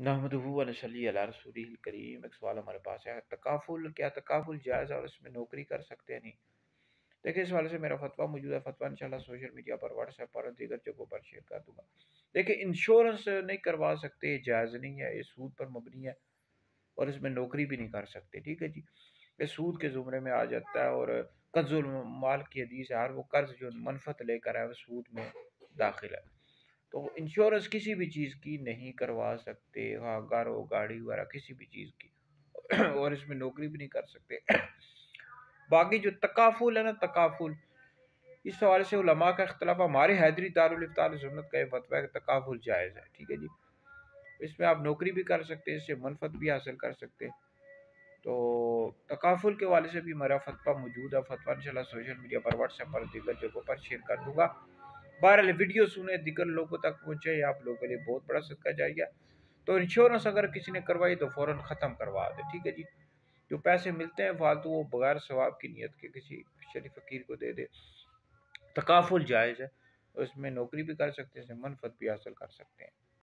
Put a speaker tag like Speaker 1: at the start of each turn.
Speaker 1: نحمدہ و نصلی علی رسولہ الکریم۔ ایک سوال ہمارے پاس ہے، تکافل کیا تکافل جائز ہے اور اس میں نوکری کر سکتے ہیں؟ نہیں دیکھیں، اس حوالے سے میرا فتویٰ موجود ہے، فتویٰ انشاءاللہ سوشل میڈیا پر، واٹس ایپ پر اور دیگر جگہوں پر شیئر کر دوں گا۔ دیکھیں، انشورنس نہیں کروا سکتے، یہ جائز نہیں ہے، یہ سود پر مبنی ہے اور اس میں نوکری بھی نہیں کر سکتے، ٹھیک ہے جی۔ یہ سود کے زمرے میں آ جاتا ہے اور کنز المال کی حدیث ہے، ہر وہ قرض جو منفعت لے کر ہے وہ سود میں داخل ہے۔ تو انشورنس کسی بھی چیز کی نہیں کروا سکتے، ہاں گھر ہو گاڑی وغیرہ کسی بھی چیز کی اور اس میں نوکری بھی نہیں کر سکتے۔ باقی جو تکافل ہے نا، تکافل، اس حوالے سے علماء کا اختلاف، ہمارے حیدری دارالفتاء سنت کا یہ فتویٰ ہے کہ تکافل جائز ہے، ٹھیک ہے جی۔ اس میں آپ نوکری بھی کر سکتے ہیں، اس سے منفعت بھی حاصل کر سکتے ہیں۔ تو تکافل کے حوالے سے بھی میرا فتویٰ موجود ہے، فتویٰ انشاءاللہ سوشل میڈیا پر، واٹس ایپ پر، دیگر جگہوں پر شیئر کر دوں گا۔ بہرحال ویڈیو سنیں، دیگر لوگوں تک پہنچے، یہ آپ لوگوں کے لیے بہت بڑا صدقہ جاریہ۔ تو انشورنس اگر کسی نے کروائی تو فوراً ختم کروا دے، ٹھیک ہے جی۔ جو پیسے ملتے ہیں فالتو وہ بغیر ثواب کی نیت کے کسی شریف فقیر کو دے دے۔ تکافل جائز ہے، اس میں نوکری بھی کر سکتے ہیں، اس میں منفعت بھی حاصل کر سکتے ہیں۔